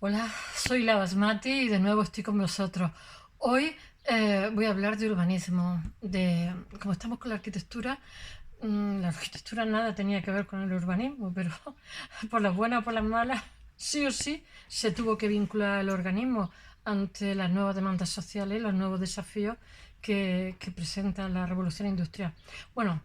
Hola, soy la Basmati y de nuevo estoy con vosotros. Hoy voy a hablar de urbanismo, de como estamos con la arquitectura nada tenía que ver con el urbanismo, pero por las buenas o por las malas, sí o sí se tuvo que vincular el organismo ante las nuevas demandas sociales y los nuevos desafíos que presenta la revolución industrial. Bueno,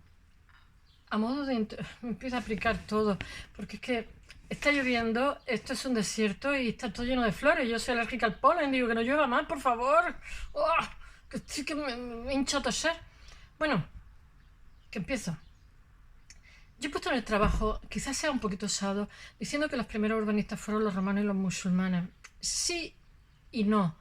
a modo de... me empieza a aplicar todo, porque es que está lloviendo, esto es un desierto y está todo lleno de flores. Yo soy alérgica al polen, digo que no llueva más, por favor. ¡Oh! Que estoy que me hincho a toser. Bueno, que empiezo. Yo he puesto en el trabajo, quizás sea un poquito osado, diciendo que los primeros urbanistas fueron los romanos y los musulmanes. Sí y no.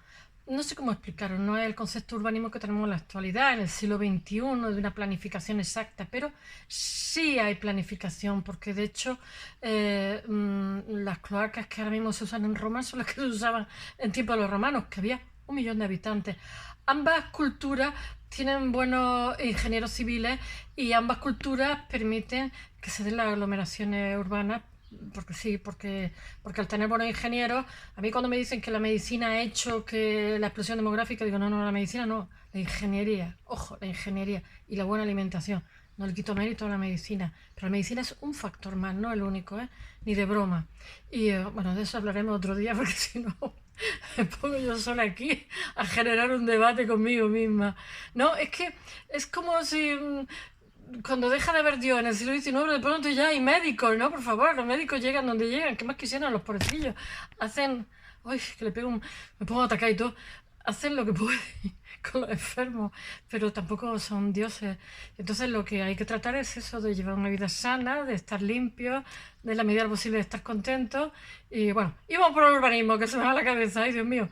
No sé cómo explicarlo, no es el concepto de urbanismo que tenemos en la actualidad, en el siglo XXI, de una planificación exacta, pero sí hay planificación, porque de hecho las cloacas que ahora mismo se usan en Roma son las que se usaban en tiempo de los romanos, que había 1 millón de habitantes. Ambas culturas tienen buenos ingenieros civiles y ambas culturas permiten que se den las aglomeraciones urbanas porque sí, porque al tener buenos ingenieros, a mí cuando me dicen que la medicina ha hecho que la explosión demográfica, digo, no, la medicina no, la ingeniería, ojo, la ingeniería y la buena alimentación. No le quito mérito a la medicina, pero la medicina es un factor más, no el único, ¿eh? Ni de broma. Y bueno, de eso hablaremos otro día, porque si no, me pongo yo sola aquí a generar un debate conmigo misma. No, es que es como si cuando deja de haber Dios en el siglo XIX, de pronto ya hay médicos, ¿no? Por favor, los médicos llegan donde llegan, ¿qué más quisieran los pobrecillos? Hacen, uy, que le pego me pongo a atacar y todo, hacen lo que pueden con los enfermos, pero tampoco son dioses. Entonces lo que hay que tratar es eso, de llevar una vida sana, de estar limpio, de la medida posible de estar contento. Y bueno, y vamos por el urbanismo, que se me va la cabeza, ay Dios mío.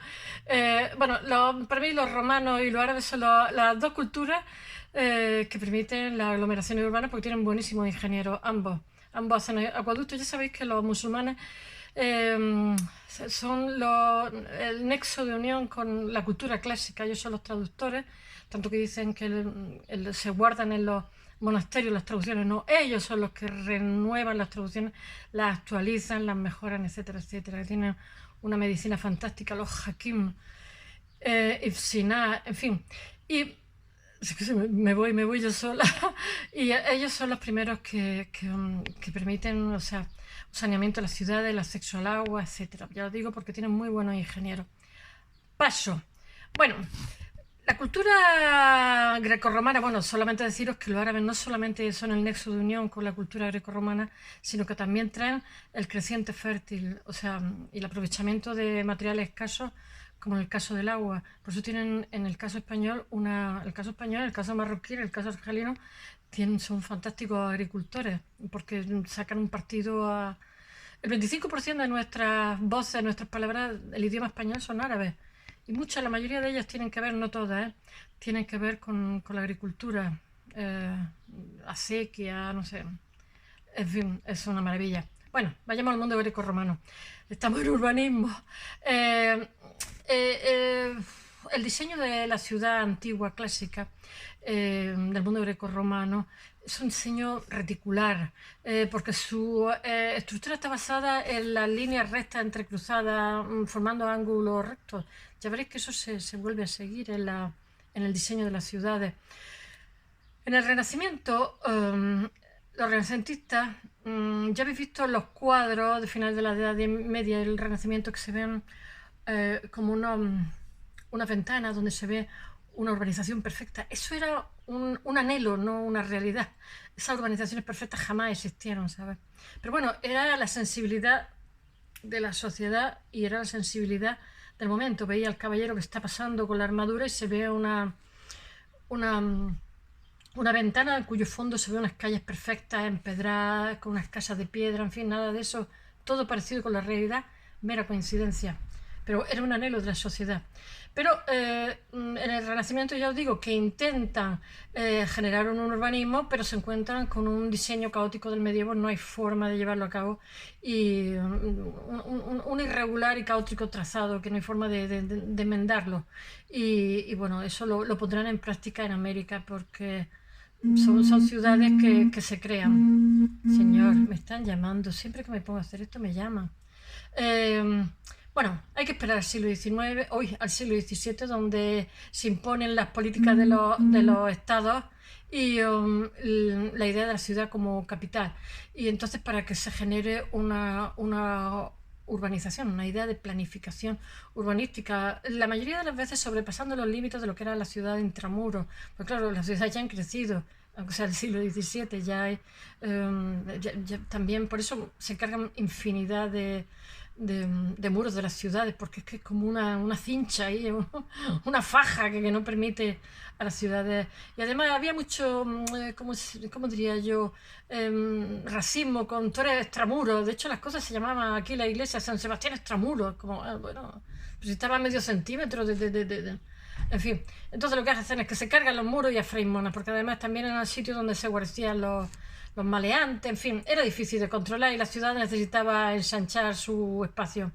Bueno, para mí los romanos y los árabes son las dos culturas que permiten las aglomeraciones urbanas porque tienen buenísimos ingenieros, ambos. Ambos hacen acueductos. Ya sabéis que los musulmanes eh, son el nexo de unión con la cultura clásica. Ellos son los traductores, tanto que dicen que se guardan en los monasterios las traducciones. No, ellos son los que renuevan las traducciones, las actualizan, las mejoran, etcétera, etcétera. Que tienen una medicina fantástica, los hakim, Ibn Sina, en fin. Y me voy yo sola. Y ellos son los primeros que permiten, o sea, un saneamiento de las ciudades, el acceso al agua, etcétera. Ya lo digo porque tienen muy buenos ingenieros. Paso. Bueno, la cultura grecorromana, bueno, solamente deciros que los árabes no solamente son el nexo de unión con la cultura grecorromana, sino que también traen el creciente fértil, o sea, y el aprovechamiento de materiales escasos, como en el caso del agua. Por eso tienen en el caso español, el caso marroquí, el caso argelino, son fantásticos agricultores, porque sacan un partido a... El 25% de nuestras voces, nuestras palabras, el idioma español son árabes. Y muchas, la mayoría de ellas tienen que ver, no todas, tienen que ver con la agricultura, eh, acequia, no sé. En fin, es una maravilla. Bueno, vayamos al mundo greco-romano. Estamos en urbanismo. Eh, eh, eh, el diseño de la ciudad antigua, clásica, del mundo greco-romano, es un diseño reticular, porque su estructura está basada en las líneas rectas entrecruzadas, formando ángulos rectos. Ya veréis que eso se vuelve a seguir en el diseño de las ciudades. En el Renacimiento, los renacentistas, ya habéis visto los cuadros de final de la Edad Media y el Renacimiento que se ven como una ventana donde se ve una urbanización perfecta. Eso era un anhelo, no una realidad. Esas urbanizaciones perfectas jamás existieron, ¿sabes? Pero bueno, era la sensibilidad de la sociedad y era la sensibilidad del momento. Veía al caballero que está pasando con la armadura y se ve una, una ventana en cuyo fondo se ve unas calles perfectas, empedradas, con unas casas de piedra, en fin, nada de eso, todo parecido con la realidad, mera coincidencia. Pero era un anhelo de la sociedad. Pero en el Renacimiento ya os digo que intentan generar un urbanismo, pero se encuentran con un diseño caótico del medievo, no hay forma de llevarlo a cabo, y un irregular y caótico trazado que no hay forma de enmendarlo. Y bueno, eso lo pondrán en práctica en América porque son ciudades que se crean. Señor, me están llamando. Siempre que me pongo a hacer esto me llaman. Eh, Bueno, hay que esperar al siglo XIX, hoy al siglo XVII, donde se imponen las políticas de los estados y la idea de la ciudad como capital. Y entonces para que se genere una urbanización, una idea de planificación urbanística, la mayoría de las veces sobrepasando los límites de lo que era la ciudad de intramuros. Pues claro, las ciudades ya han crecido, aunque sea el siglo XVII, ya hay también, por eso se encargan infinidad de muros de las ciudades, porque es que es como una cincha ahí, una faja que no permite a las ciudades. Y además había mucho, ¿cómo diría yo? Racismo con tú eres extramuros. De hecho, las cosas se llamaban aquí la iglesia San Sebastián extramuros, como, bueno, pues estaba a medio centímetro En fin, entonces lo que hacen es que se cargan los muros y a freír porque además también era el sitio donde se guarecían los maleantes, en fin, era difícil de controlar y la ciudad necesitaba ensanchar su espacio.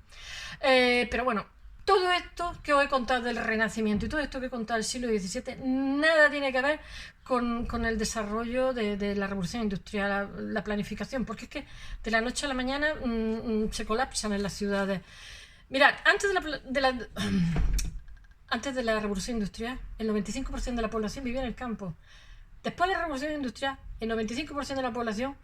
Pero bueno, todo esto que os he contado del Renacimiento y todo esto que he contado del siglo XVII, nada tiene que ver con el desarrollo de la revolución industrial, la planificación, porque es que de la noche a la mañana se colapsan en las ciudades. Mirad, antes de la revolución industrial, el 95% de la población vivía en el campo. Después de la revolución industrial, el 95% de la población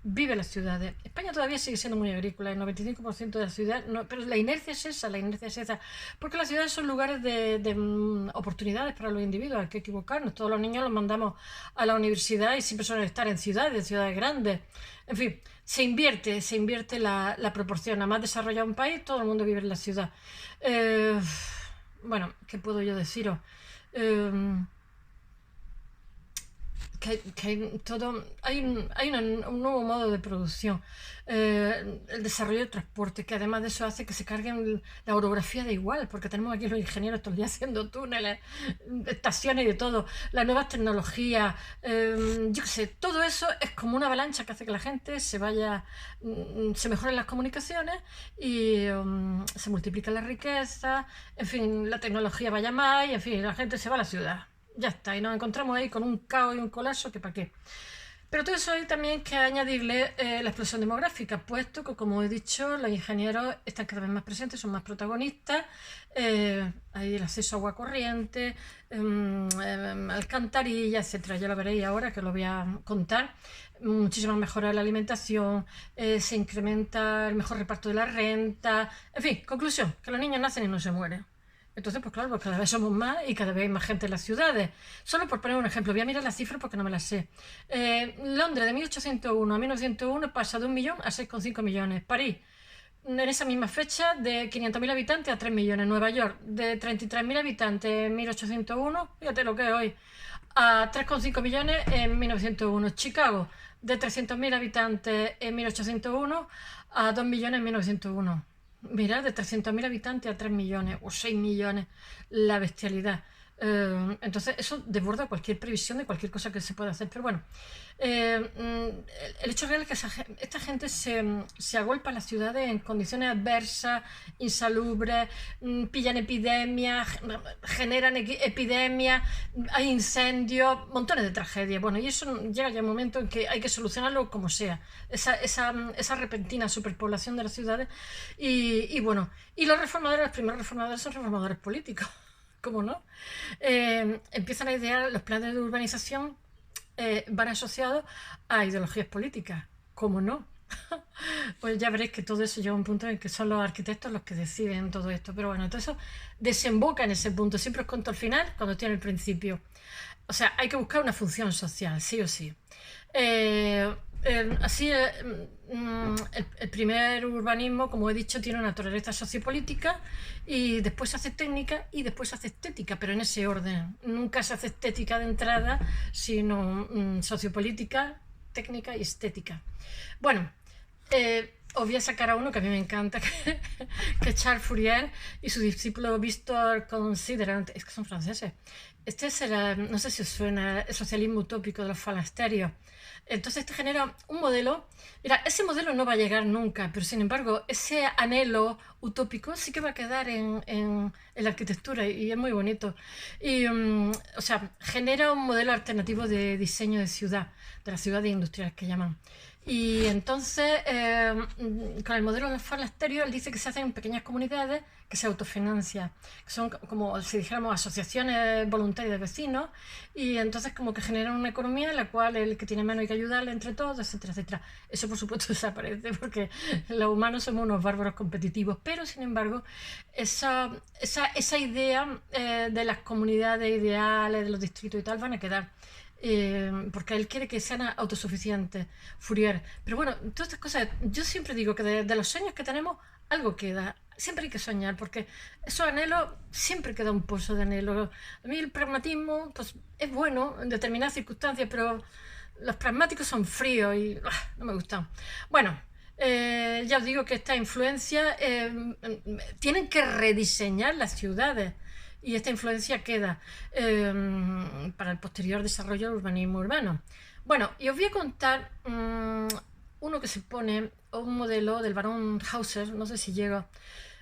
vive en las ciudades. España todavía sigue siendo muy agrícola, el 95% de la ciudad, no, pero la inercia es esa, porque las ciudades son lugares de oportunidades para los individuos, hay que equivocarnos, todos los niños los mandamos a la universidad y siempre suelen estar en ciudades grandes, en fin, se invierte la proporción, a más desarrollado un país, todo el mundo vive en la ciudad. Bueno, ¿qué puedo yo deciros? Eh, hay un nuevo modo de producción, el desarrollo del transporte, que además de eso hace que se carguen la orografía de igual, porque tenemos aquí los ingenieros todo el día haciendo túneles, estaciones y de todo, las nuevas tecnologías, yo qué sé, todo eso es como una avalancha que hace que la gente se mejoren las comunicaciones y se multiplica la riqueza, en fin, la tecnología vaya más y en fin, la gente se va a la ciudad. Ya está, y nos encontramos ahí con un caos y un colapso que para qué. Pero todo eso hay también que añadirle la explosión demográfica, puesto que, como he dicho, los ingenieros están cada vez más presentes, son más protagonistas, hay el acceso a agua corriente, alcantarilla, etcétera. Ya lo veréis ahora que lo voy a contar. Muchísima mejora de la alimentación, se incrementa el mejor reparto de la renta, en fin, conclusión, que los niños nacen y no se mueren. Entonces, pues claro, pues cada vez somos más y cada vez hay más gente en las ciudades. Solo por poner un ejemplo, voy a mirar las cifras porque no me las sé. Londres de 1801 a 1901 pasa de 1 millón a 6,5 millones. París, en esa misma fecha, de 500.000 habitantes a 3 millones. Nueva York, de 33.000 habitantes en 1801, fíjate lo que es hoy, a 3,5 millones en 1901. Chicago, de 300.000 habitantes en 1801 a 2 millones en 1901. Mira, de 300.000 habitantes a 3 millones o 6 millones, la bestialidad. Entonces, eso desborda cualquier previsión de cualquier cosa que se pueda hacer. Pero bueno, el hecho real es que esta gente se agolpa en las ciudades en condiciones adversas, insalubres, pillan epidemias, generan epidemias, hay incendios, montones de tragedias. Bueno, y eso llega ya un momento en que hay que solucionarlo como sea. Esa repentina superpoblación de las ciudades. Y bueno, y los primeros reformadores son reformadores políticos. ¿Cómo no? Empiezan a idear los planes de urbanización, van asociados a ideologías políticas. ¿Cómo no? Pues ya veréis que todo eso llega a un punto en que son los arquitectos los que deciden todo esto. Pero bueno, todo eso desemboca en ese punto. Siempre os cuento el final cuando estoy en el principio. O sea, hay que buscar una función social, sí o sí. Así, el primer urbanismo, como he dicho, tiene una naturaleza sociopolítica y después se hace técnica y después se hace estética, pero en ese orden. Nunca se hace estética de entrada, sino sociopolítica, técnica y estética. Bueno, os voy a sacar a uno que a mí me encanta, que es Charles Fourier y su discípulo Victor Considerant, es que son franceses. Este será, no sé si os suena, el socialismo utópico de los falasterios. Entonces este genera un modelo. Mira, ese modelo no va a llegar nunca, pero sin embargo ese anhelo utópico sí que va a quedar en la arquitectura y es muy bonito. Y, o sea, genera un modelo alternativo de diseño de ciudad, de las ciudades industriales que llaman. Y entonces, con el modelo de Falasterio, él dice que se hacen pequeñas comunidades que se autofinancian, que son como si dijéramos asociaciones voluntarias de vecinos, y entonces como que generan una economía en la cual el que tiene menos hay que ayudarle entre todos, etcétera, etcétera. Eso por supuesto desaparece porque los humanos somos unos bárbaros competitivos, pero sin embargo esa idea de las comunidades ideales, de los distritos y tal, van a quedar. Porque él quiere que sean autosuficientes, Fourier. Pero bueno, todas estas cosas, yo siempre digo que de los sueños que tenemos, algo queda. Siempre hay que soñar, porque esos anhelos, siempre queda un pozo de anhelo. A mí el pragmatismo, pues es bueno en determinadas circunstancias, pero los pragmáticos son fríos y no me gustan. Bueno, ya os digo que esta influencia tienen que rediseñar las ciudades y esta influencia queda para el posterior desarrollo del urbanismo urbano. Bueno, y os voy a contar uno que se pone, un modelo del barón Hauser, no sé si llega.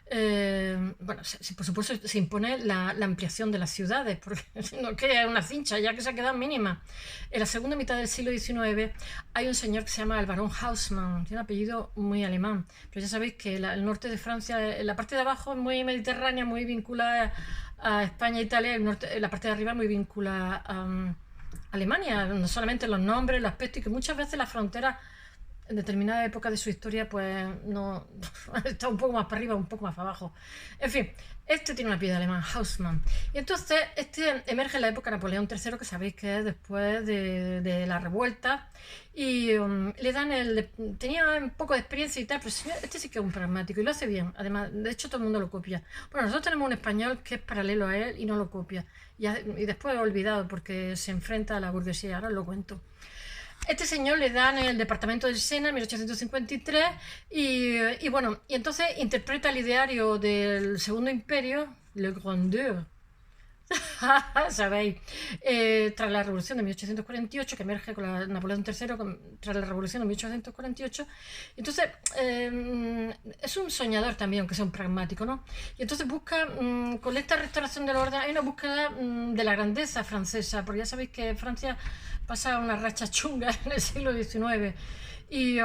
Bueno, por supuesto se impone la ampliación de las ciudades, porque no queda una cincha, ya que se ha quedado mínima. En la segunda mitad del siglo XIX hay un señor que se llama el barón Haussmann, tiene un apellido muy alemán, pero ya sabéis que el norte de Francia, la parte de abajo es muy mediterránea, muy vinculada a España e Italia, la parte de arriba muy vinculada a Alemania, no solamente los nombres, el aspecto, y que muchas veces las fronteras en determinada época de su historia, pues no está un poco más para arriba, un poco más para abajo. En fin, este tiene un apellido alemán, Haussmann. Y entonces, este emerge en la época de Napoleón III, que sabéis que es después de la revuelta, y le dan tenía un poco de experiencia y tal, pero este sí que es un pragmático y lo hace bien. Además, de hecho, todo el mundo lo copia. Bueno, nosotros tenemos un español que es paralelo a él y no lo copia. Y después he olvidado porque se enfrenta a la burguesía, ahora os lo cuento. Este señor le dan en el departamento del Sena en 1853 y bueno, y entonces interpreta el ideario del Segundo Imperio, Le Grandeur, sabéis, tras la revolución de 1848, que emerge con Napoleón III, tras la revolución de 1848, entonces es un soñador también, aunque sea un pragmático, ¿no? Y entonces busca, con esta restauración del orden, hay una búsqueda de la grandeza francesa, porque ya sabéis que Francia pasa una racha chunga en el siglo XIX, y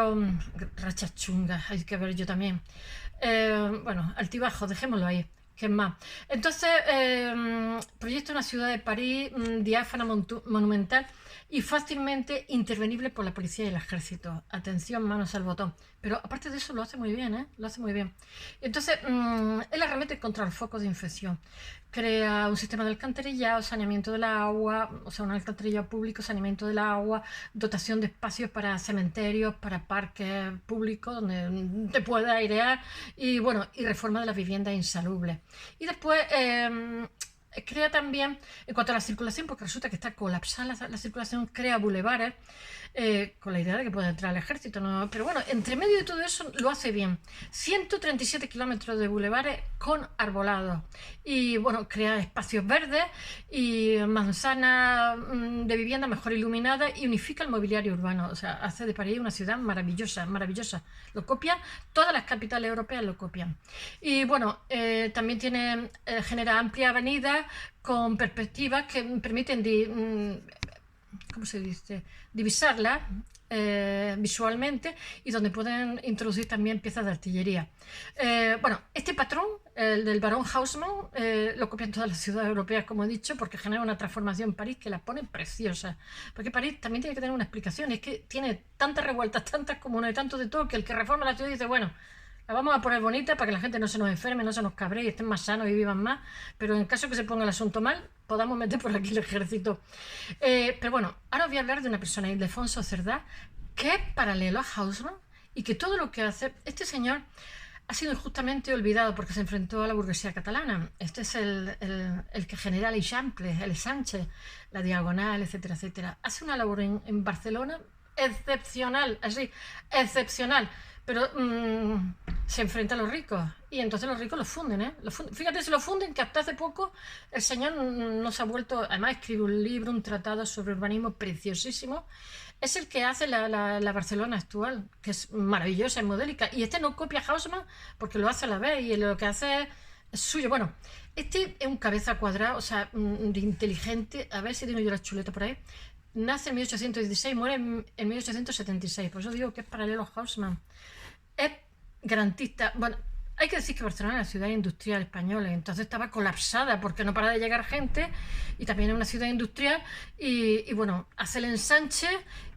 rachas chungas, hay que ver yo también. Bueno, altibajo, dejémoslo ahí. ¿Qué más? Entonces, proyecta una ciudad de París diáfana, monumental y fácilmente intervenible por la policía y el ejército. Atención, manos al botón. Pero aparte de eso lo hace muy bien, ¿eh? Lo hace muy bien. Entonces, él arremete contra los focos de infección. Crea un sistema de alcantarillado, saneamiento del agua, o sea, un alcantarillado público, saneamiento del agua, dotación de espacios para cementerios, para parques públicos donde te pueda airear y, bueno, y reforma de las viviendas insalubres. Y después crea también, en cuanto a la circulación, porque resulta que está colapsada la circulación, crea bulevares con la idea de que pueda entrar el ejército, ¿no? Pero bueno, entre medio de todo eso lo hace bien. 137 kilómetros de bulevares con arbolados y bueno, crea espacios verdes y manzanas de vivienda mejor iluminadas y unifica el mobiliario urbano, o sea, hace de París una ciudad maravillosa, maravillosa. Lo copia, todas las capitales europeas lo copian. Y bueno, también genera amplia avenida con perspectivas que permiten ¿cómo se dice? Divisarla visualmente y donde pueden introducir también piezas de artillería. Bueno, este patrón, el del barón Haussmann, lo copian todas las ciudades europeas, como he dicho, porque genera una transformación en París que la pone preciosa. Porque París también tiene que tener una explicación, es que tiene tantas revueltas, tantas comunas y tanto de todo, que el que reforma la ciudad dice, bueno, la vamos a poner bonita para que la gente no se nos enferme, no se nos cabre y estén más sanos y vivan más, pero en caso que se ponga el asunto mal, podamos meter por aquí el ejército. Pero bueno, ahora os voy a hablar de una persona, Ildefonso Cerdá, que es paralelo a Haussmann y que todo lo que hace, este señor ha sido injustamente olvidado porque se enfrentó a la burguesía catalana. Este es el que genera el Eixample, el Sánchez, la Diagonal, etcétera, etcétera. Hace una labor en Barcelona excepcional, así, excepcional. Pero se enfrenta a los ricos y entonces los ricos los funden, ¿eh? Fíjate si lo funden, que hasta hace poco el señor no se ha vuelto, además escribe un libro, un tratado sobre urbanismo preciosísimo, es el que hace la Barcelona actual, que es maravillosa, es modélica, y este no copia a Haussmann porque lo hace a la vez y lo que hace es suyo. Bueno, este es un cabeza cuadrada, o sea, de inteligente, a ver si tengo yo la chuleta por ahí, nace en 1816, muere en 1876, por eso digo que es paralelo a Haussmann. Es garantista. Bueno, hay que decir que Barcelona es una ciudad industrial española, y entonces estaba colapsada porque no para de llegar gente, y también es una ciudad industrial, y bueno, hace el ensanche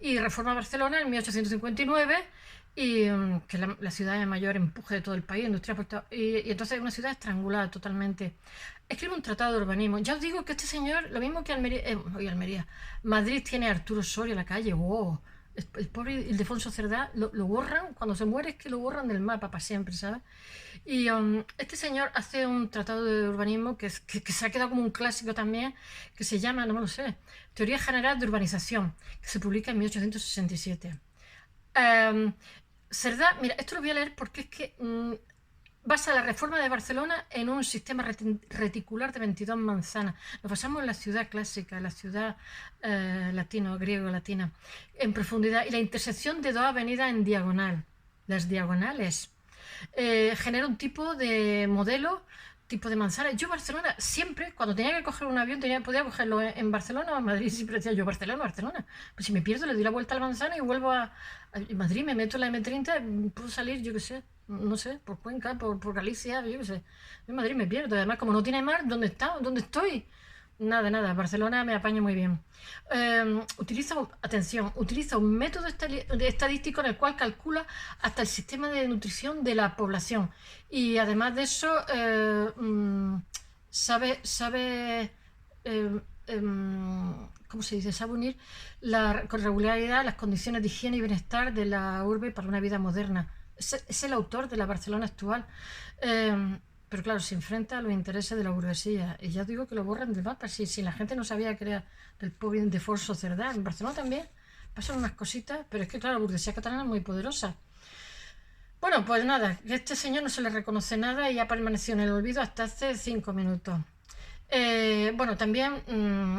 y reforma Barcelona en 1859, y que es la ciudad de mayor empuje de todo el país, industria, y entonces es una ciudad estrangulada totalmente. Escribe un tratado de urbanismo. Ya os digo que este señor, lo mismo que Almería, Almería, Madrid tiene a Arturo Soria en la calle, wow. El pobre Ildefonso Cerdá lo borran, cuando se muere es que lo borran del mapa para siempre, ¿sabes? Y este señor hace un tratado de urbanismo que se ha quedado como un clásico también, que se llama, no me lo sé, Teoría General de Urbanización, que se publica en 1867. Cerdá, mira, esto lo voy a leer porque es que basa la reforma de Barcelona en un sistema reticular de 22 manzanas. Nos basamos en la ciudad clásica, la ciudad griego-latina, en profundidad, y la intersección de dos avenidas en diagonal. Las diagonales genera un tipo de modelo, tipo de manzana. Yo Barcelona siempre, cuando tenía que coger un avión, podía cogerlo en Barcelona o en Madrid, siempre decía yo Barcelona, Barcelona. Pues si me pierdo, le doy la vuelta a la manzana y vuelvo a Madrid, me meto en la M30, puedo salir, yo qué sé, no sé, por Cuenca, por Galicia, yo qué sé. En Madrid me pierdo. Además, como no tiene mar, ¿dónde está? ¿Dónde estoy? Nada, nada, Barcelona me apaña muy bien. Utiliza un método estadístico en el cual calcula hasta el sistema de nutrición de la población. Y además de eso, sabe ¿cómo se dice? Sabe unir con regularidad las condiciones de higiene y bienestar de la urbe para una vida moderna. Es el autor de la Barcelona actual. Pero claro, se enfrenta a los intereses de la burguesía. Y ya digo que lo borran del mapa. Si la gente no sabía que era del pobre de Forso Cerdá. En Barcelona también pasan unas cositas, pero es que claro, la burguesía catalana es muy poderosa. Bueno, pues nada, que a este señor no se le reconoce nada y ha permanecido en el olvido hasta hace 5 minutos. Bueno, también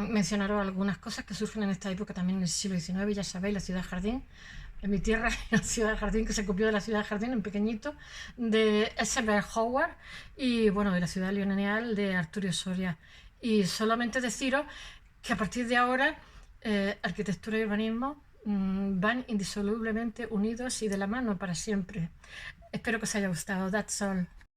mencionaros algunas cosas que surgen en esta época también en el siglo XIX, ya sabéis, la ciudad jardín. En mi tierra hay una ciudad jardín que se copió de la ciudad jardín en pequeñito, de S.B. Howard, y bueno, de la ciudad lineal de Arturo Soria. Y solamente deciros que a partir de ahora arquitectura y urbanismo van indisolublemente unidos y de la mano para siempre. Espero que os haya gustado. That's all.